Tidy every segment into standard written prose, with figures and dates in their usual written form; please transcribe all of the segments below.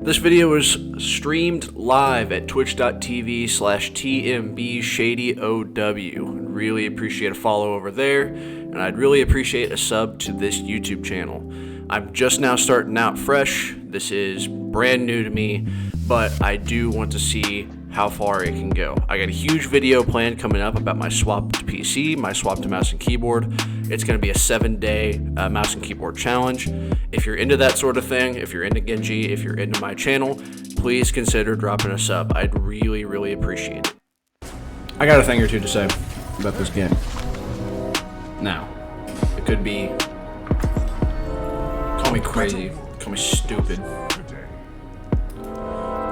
This video was streamed live at twitch.tv/TMBShadyOW. Really appreciate a follow over there, and I'd really appreciate a sub to this YouTube channel. I'm just now starting out fresh. This is brand new to me, but I do want to see how far it can go. I got a huge video planned coming up about my swap to PC, my swap to mouse and keyboard. It's going to be a 7-day mouse and keyboard challenge. If you're into that sort of thing, if you're into Genji, if you're into my channel, please consider dropping a sub. I'd really, really appreciate it. I got a thing or two to say about this game. Now, it could be, call me crazy, call me stupid,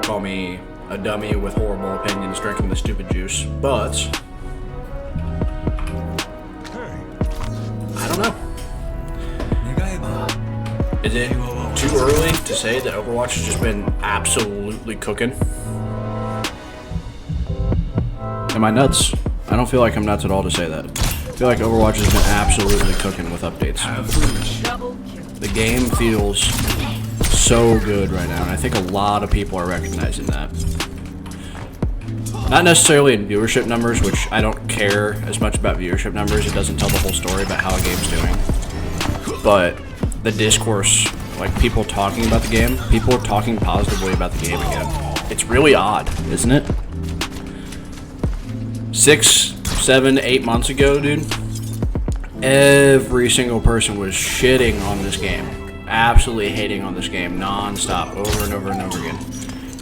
call me a dummy with horrible opinions drinking the stupid juice, but I don't know. Is it too early to say that Overwatch has just been absolutely cooking? Am I nuts? I don't feel like I'm nuts at all to say that. I feel like Overwatch has been absolutely cooking with updates. The game feels so good right now, and I think a lot of people are recognizing that. Not necessarily in viewership numbers, which I don't care as much about viewership numbers. It doesn't tell the whole story about how a game's doing. But the discourse, like people talking about the game, people are talking positively about the game again. It's really odd, isn't it? 6, 7, 8 months ago, dude, every single person was shitting on this game. Absolutely hating on this game non-stop, over and over and over again.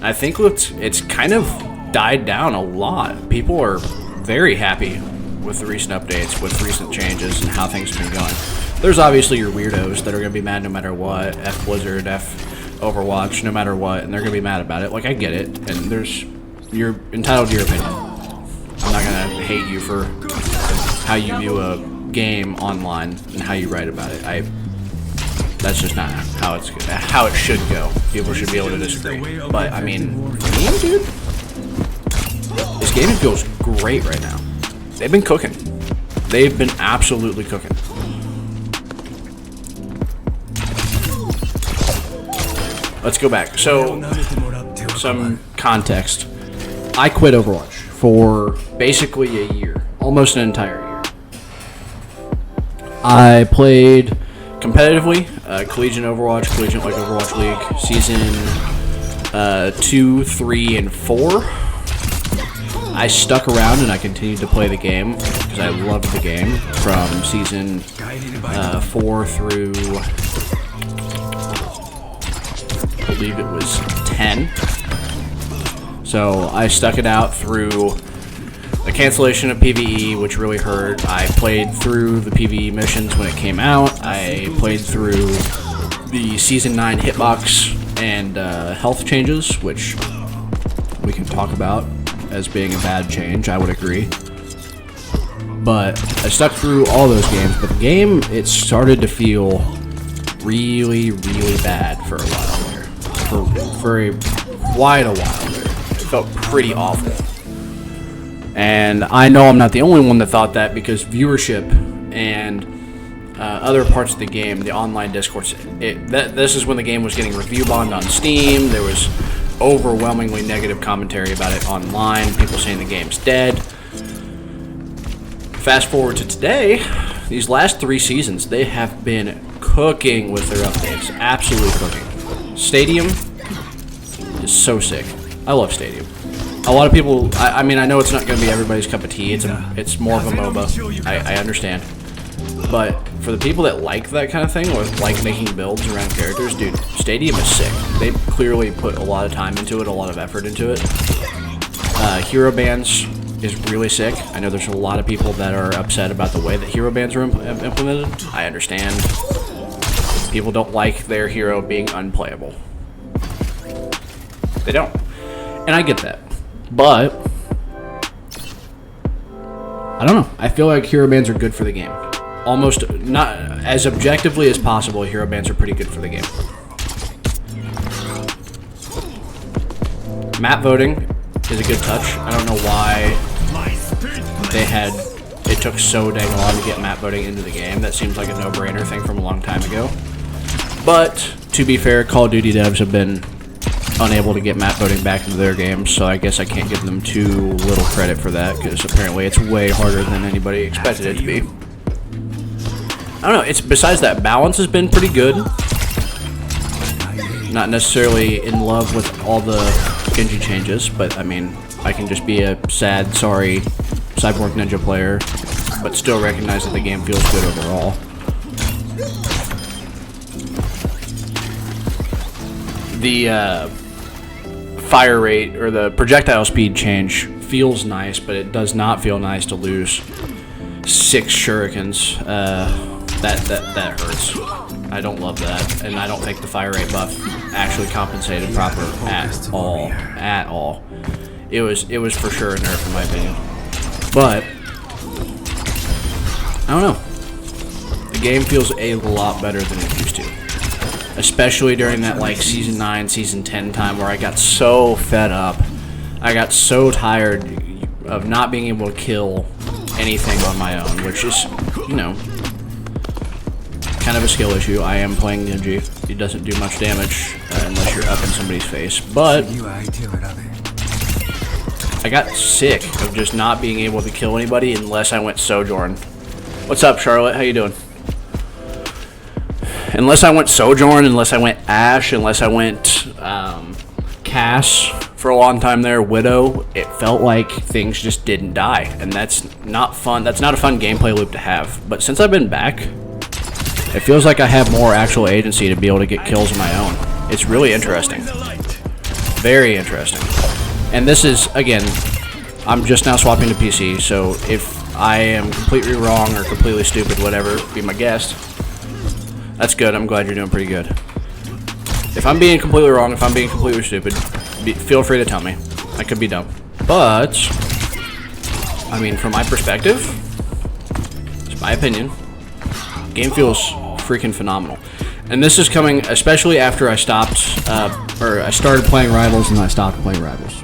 I think it's kind of died down a lot. People are very happy with the recent updates, with recent changes, and how things have been going. There's obviously your weirdos that are going to be mad no matter what, F Blizzard, F Overwatch, no matter what, and they're going to be mad about it. Like, I get it, and you're entitled to your opinion. I'm not going to hate you for how you view a game online and how you write about it. That's just not how it should go. People should be able to disagree. But, I mean, for me, dude, this game feels great right now. They've been cooking. They've been absolutely cooking. Let's go back. So, some context. I quit Overwatch for basically a year. Almost an entire year. I played competitively, Collegiate Overwatch, Collegiate like Overwatch League, Season 2, 3, and 4. I stuck around and I continued to play the game because I loved the game from Season 4 through, I believe it was 10. So I stuck it out through the cancellation of PvE, which really hurt. I played through the PvE missions when it came out. I played through the Season 9 hitbox and health changes, which we can talk about as being a bad change, I would agree. But I stuck through all those games, but the game, it started to feel really, really bad for a while there. For quite a while there. It felt pretty awful. And I know I'm not the only one that thought that, because viewership and other parts of the game, the online discourse, this is when the game was getting review bombed on Steam. There was overwhelmingly negative commentary about it online, people saying the game's dead. Fast forward to today, these last 3 seasons, they have been cooking with their updates, absolutely cooking. Stadium is so sick. I love Stadium. A lot of people, I mean, I know it's not going to be everybody's cup of tea, it's more of a MOBA, I understand. But for the people that like that kind of thing, or like making builds around characters, dude, Stadium is sick. They clearly put a lot of time into it, a lot of effort into it. Hero bans is really sick. I know there's a lot of people that are upset about the way that hero bans are implemented. I understand. People don't like their hero being unplayable. They don't. And I get that. But I don't know. I feel like hero bans are good for the game. Almost, not as objectively as possible, hero bans are pretty good for the game. Map voting is a good touch. I don't know why it took so dang long to get map voting into the game. That seems like a no-brainer thing from a long time ago. But to be fair, Call of Duty devs have been unable to get map voting back into their games, so I guess I can't give them too little credit for that, because apparently it's way harder than anybody expected it to be. I don't know, it's besides that, balance has been pretty good. Not necessarily in love with all the Genji changes, but I mean, I can just be a sad, sorry Cyborg Ninja player, but still recognize that the game feels good overall. The fire rate or the projectile speed change feels nice, but it does not feel nice to lose 6 shurikens. That hurts. I don't love that, and I don't think the fire rate buff actually compensated proper at all. At all. It was for sure a nerf in my opinion. But I don't know. The game feels a lot better than it used to. Especially during that like season 9, season 10 time where I got so fed up. I got so tired of not being able to kill anything on my own, which is, you know, kind of a skill issue. I am playing Genji. He doesn't do much damage unless you're up in somebody's face. But I got sick of just not being able to kill anybody unless I went Sojourn. What's up, Charlotte? How you doing? Unless I went Sojourn, unless I went Ashe, unless I went Cass for a long time there, Widow, it felt like things just didn't die. And that's not fun. That's not a fun gameplay loop to have. But since I've been back, it feels like I have more actual agency to be able to get kills of my own. It's really interesting. Very interesting. And this is, again, I'm just now swapping to PC, so if I am completely wrong or completely stupid, whatever, be my guest. That's good. I'm glad you're doing pretty good. If I'm being completely wrong, if I'm being completely stupid, feel free to tell me. I could be dumb. But, I mean, from my perspective, it's my opinion, the game feels freaking phenomenal. And this is coming especially after I stopped, or I started playing Rivals and then I stopped playing Rivals.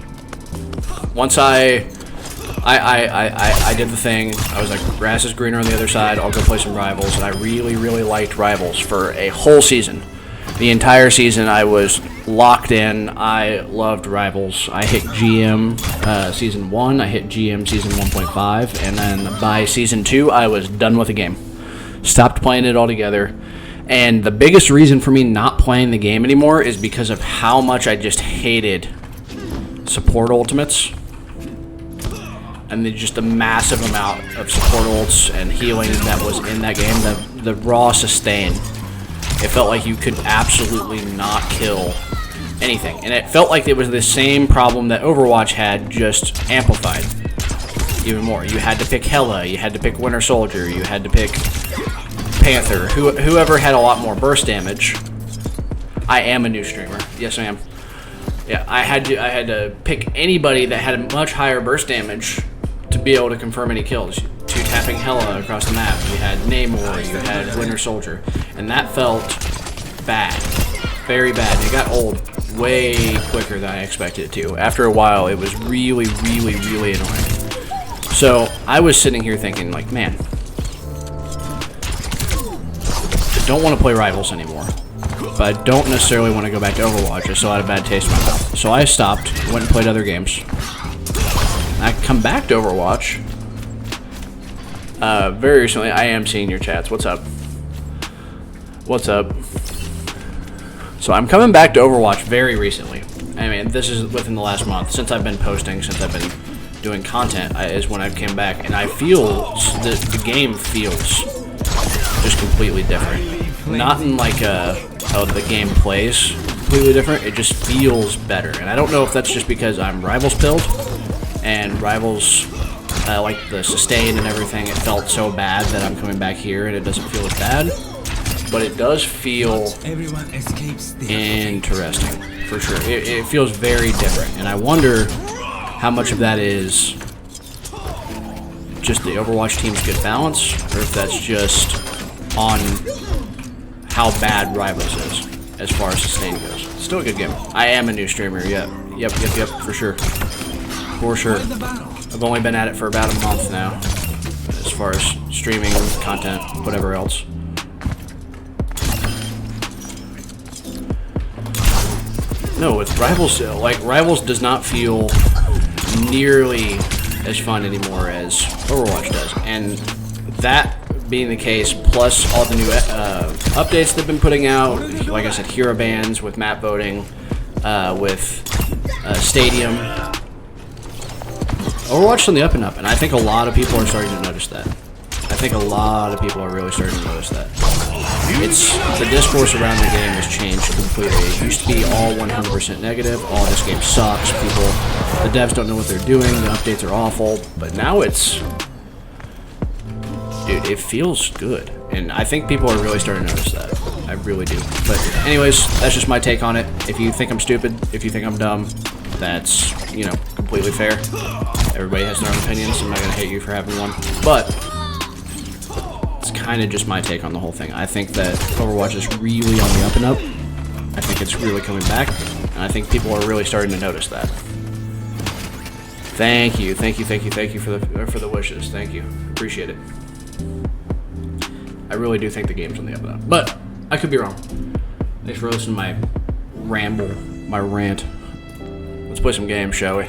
Once I did the thing, I was like, grass is greener on the other side, I'll go play some Rivals, and I really, really liked Rivals for a whole season. The entire season I was locked in. I loved Rivals. I hit GM Season 1, I hit GM Season 1.5, and then by Season 2 I was done with the game. Stopped playing it altogether. And the biggest reason for me not playing the game anymore is because of how much I just hated support ultimates. And just the massive amount of support ults and healing that was in that game, the raw sustain. It felt like you could absolutely not kill anything. And it felt like it was the same problem that Overwatch had, just amplified even more. You had to pick Hela, you had to pick Winter Soldier, you had to pick Panther, whoever had a lot more burst damage. I am a new streamer. Yes, I am. Yeah, I had to pick anybody that had a much higher burst damage to be able to confirm any kills. Two-tapping Hela across the map. You had Namor, you had Winter Soldier. And that felt bad. Very bad. It got old way quicker than I expected it to. After a while, it was really, really, really annoying. So, I was sitting here thinking, like, man, I don't want to play Rivals anymore. But I don't necessarily want to go back to Overwatch. I still had a bad taste in my mouth. So I stopped, went and played other games. I come back to Overwatch. Very recently, I am seeing your chats. What's up? What's up? So I'm coming back to Overwatch very recently. I mean, this is within the last month. Since I've been posting, since I've been doing content, is when I came back. And I feel the game feels just completely different. Not in like how the game plays completely different. It just feels better. And I don't know if that's just because I'm Rivals pilled. And Rivals, like the sustain and everything, it felt so bad that I'm coming back here and it doesn't feel as bad. But it does feel interesting, for sure. It feels very different. And I wonder how much of that is just the Overwatch team's good balance, or if that's just on how bad Rivals is, as far as sustain goes. Still a good game. I am a new streamer, yeah. Yep, for sure. For sure. I've only been at it for about a month now, as far as streaming, content, whatever else. know, with Rivals, like, Rivals does not feel nearly as fun anymore as Overwatch does. And that being the case, plus all the new updates they've been putting out, like I said, hero bans with map voting, with Stadium. Overwatch's on the up and up, and I think a lot of people are starting to notice that. I think a lot of people are really starting to notice that. The discourse around the game has changed completely. It used to be all 100% negative, all this game sucks, the devs don't know what they're doing, the updates are awful, but now it's, dude, it feels good, and I think people are really starting to notice that. I really do. But anyways, that's just my take on it. If you think I'm stupid, if you think I'm dumb, that's, you know, completely fair. Everybody has their own opinions. I'm not going to hate you for having one, but it's kind of just my take on the whole thing. I think that Overwatch is really on the up and up. I think it's really coming back, and I think people are really starting to notice that. Thank you for the wishes. Thank you, appreciate it. I really do think the game's on the up and up, but I could be wrong. Thanks for listening to my ramble, my rant. Let's play some games, shall we?